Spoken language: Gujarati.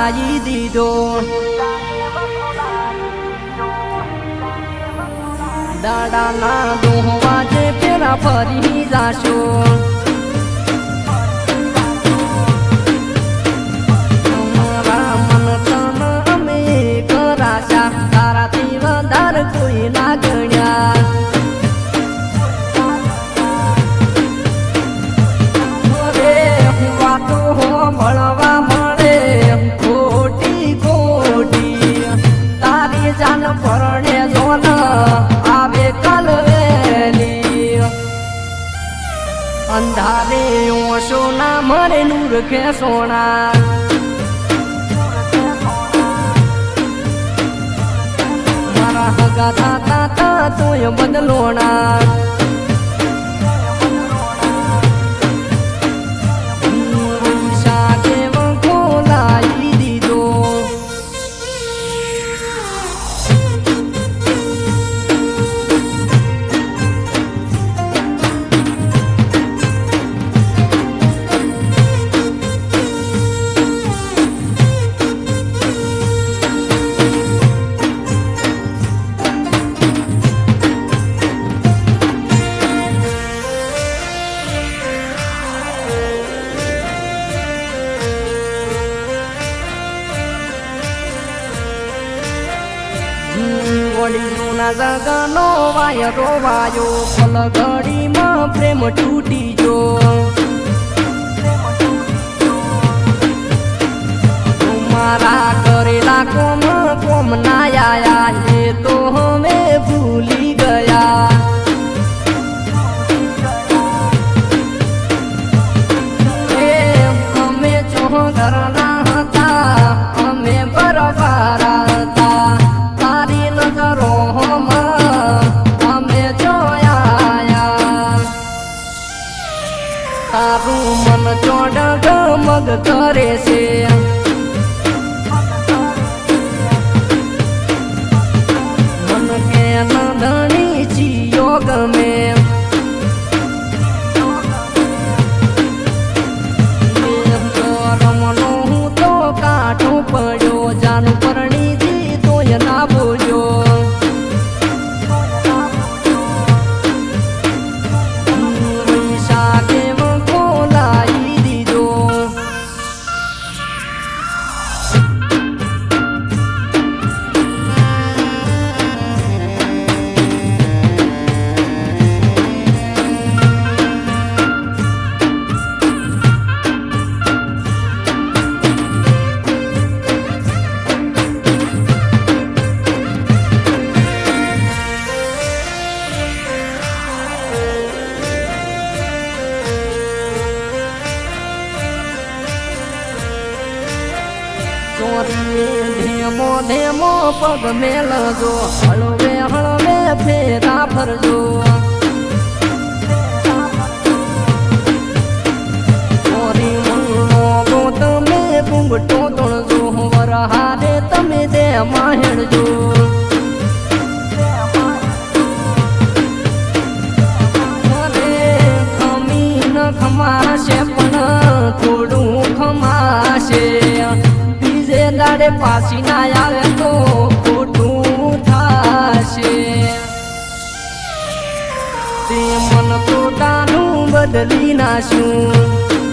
વખોડાઈ દીધો દાડાના દોહવા જે પેલા ફરી જાશો અમારા મન તન અમે કરાશા તારાથી વધારે કોઈ ના ગણ્યા વાતો મળવા મળે ખોટી ખોટી તારી જાન પરણે જોન આવે કલવેલી અંધારે ઓશો ના મરે નૂર કે સોના મારા હગા થતા તોય બદલોણા વડીલોના જગનો વાયરો વાયો પલ ઘડીમાં પ્રેમ તૂટી જો મારા કરેલા કોમ કોમ ના આયા એ તો અમે ભૂલી ગયા અમે છો ઘરના હતા અમે બરબાર હતા તારું મન ચોડ ગમગ કરે છે મન કે નંદણી ચિયો ગમે રમનો હું તો કાઠો પડ્યો જાનું પરણીથી તોય ના બોલ્યો ધેમો ધેમો પગ મેલજો હળવે હળવે ફેરા ફરજો ચોરી મનનો ગો તમે ઘૂંઘટો તોડજો વરહારે તમે દે માહેડજો ખમીન ખમાશે પણ થોડું ખમાશે દાડે પાછી ના આવે તો ખોટું થાશે તે મન તો દાનું બદલી નાશું